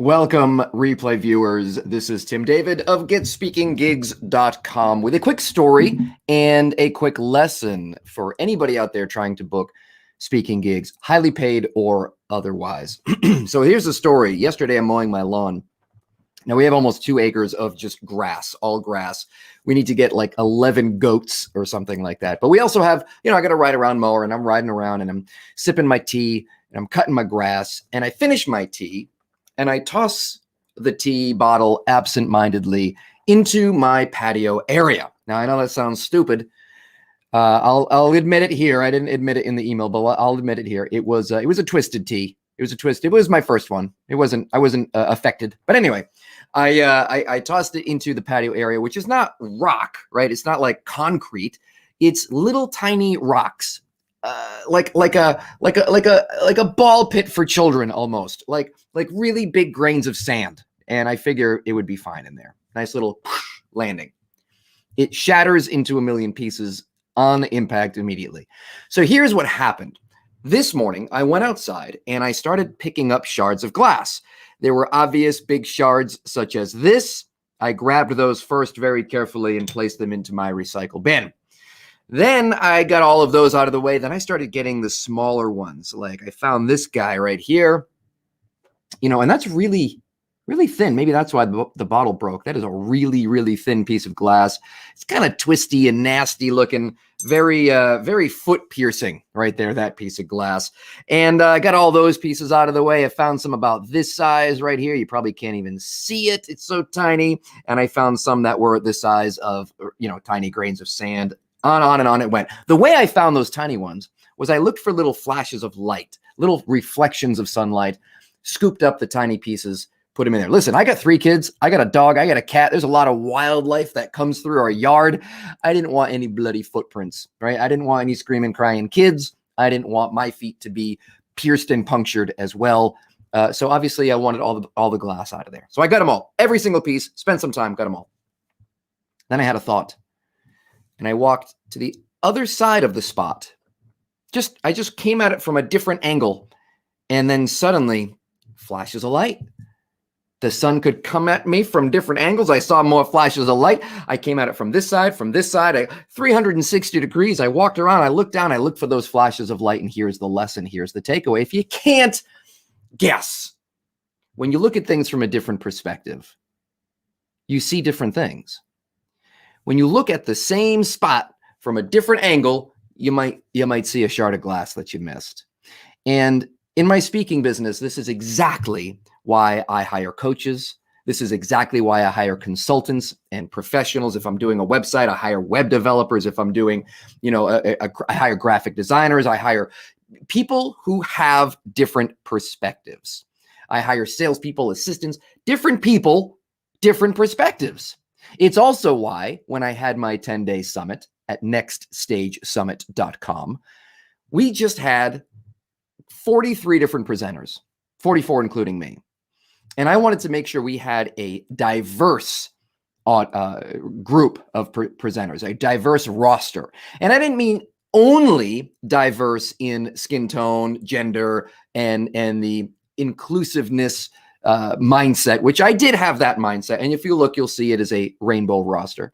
Welcome, replay viewers. This is Tim David of GetSpeakingGigs.com with a quick story and a quick lesson for anybody out there trying to book speaking gigs, highly paid or otherwise. So here's the story. Yesterday, I'm mowing my lawn. Now, we have almost 2 acres of just grass, all grass. We need to get like 11 goats or something like that. But we also have, I got a ride around mower, and I'm riding around and I'm sipping my tea and I'm cutting my grass, and I finish my tea. And I toss the tea bottle absent-mindedly into my patio area. Now, I know that sounds stupid. I'll admit it here. I didn't admit it in the email, but I'll admit it here. It was a twisted tea. It was my first one. I wasn't affected. But anyway, I tossed it into the patio area, which is not rock, right? It's not like concrete. It's little tiny rocks. Like a ball pit for children, almost like really big grains of sand. And I figure it would be fine in there. Nice little landing. It shatters into a million pieces on impact immediately. So here's what happened. This morning, I went outside and I started picking up shards of glass. There were obvious big shards such as this. I grabbed those first very carefully and placed them into my recycle bin. Then I got all of those out of the way. Then I started getting the smaller ones. Like I found this guy right here, and that's really, really thin. Maybe that's why the bottle broke. That is a really, really thin piece of glass. It's kind of twisty and nasty looking, very, very foot piercing right there, that piece of glass. And I got all those pieces out of the way. I found some about this size right here. You probably can't even see it. It's so tiny. And I found some that were the size of, tiny grains of sand. On and on it went. The way I found those tiny ones was I looked for little flashes of light, little reflections of sunlight, scooped up the tiny pieces, put them in there. Listen, I got 3 kids. I got a dog. I got a cat. There's a lot of wildlife that comes through our yard. I didn't want any bloody footprints, right? I didn't want any screaming, crying kids. I didn't want my feet to be pierced and punctured as well. So obviously I wanted all the glass out of there. So I got them all, every single piece, spent some time, got them all. Then I had a thought. And I walked to the other side of the spot. I just came at it from a different angle. And then suddenly, flashes of light. The sun could come at me from different angles. I saw more flashes of light. I came at it from this side, 360 degrees. I walked around, I looked down, I looked for those flashes of light. And here's the lesson, here's the takeaway. If you can't guess, when you look at things from a different perspective, you see different things. When you look at the same spot from a different angle, you might see a shard of glass that you missed. And in my speaking business, this is exactly why I hire coaches. This is exactly why I hire consultants and professionals. If I'm doing a website, I hire web developers. If I'm doing, I hire graphic designers. I hire people who have different perspectives. I hire salespeople, assistants, different people, different perspectives. It's also why when I had my 10-day summit at nextstagesummit.com, we just had 43 different presenters, 44 including me. And I wanted to make sure we had a diverse group of presenters, a diverse roster. And I didn't mean only diverse in skin tone, gender, and the inclusiveness mindset, which I did have that mindset. And if you look, you'll see it is a rainbow roster.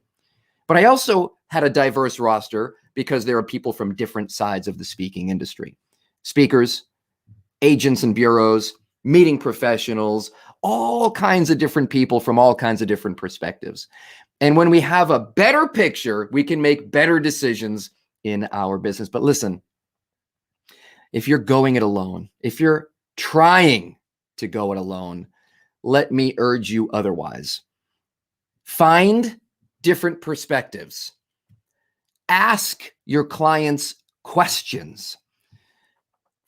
But I also had a diverse roster because there are people from different sides of the speaking industry. Speakers, agents and bureaus, meeting professionals, all kinds of different people from all kinds of different perspectives. And when we have a better picture, we can make better decisions in our business. But listen, if you're going it alone, if you're trying to go it alone, let me urge you otherwise. Find different perspectives. Ask your clients questions.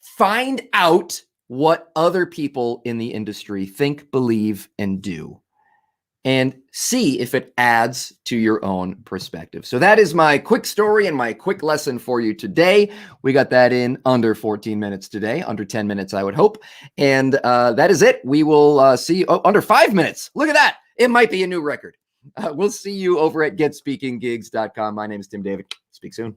Find out what other people in the industry think, believe, and do, and see if it adds to your own perspective. So that is my quick story and my quick lesson for you today. We got that in under 14 minutes today, under 10 minutes, I would hope. And that is it. We will see you under 5 minutes. Look at that. It might be a new record. We'll see you over at GetSpeakingGigs.com. My name is Tim David. Speak soon.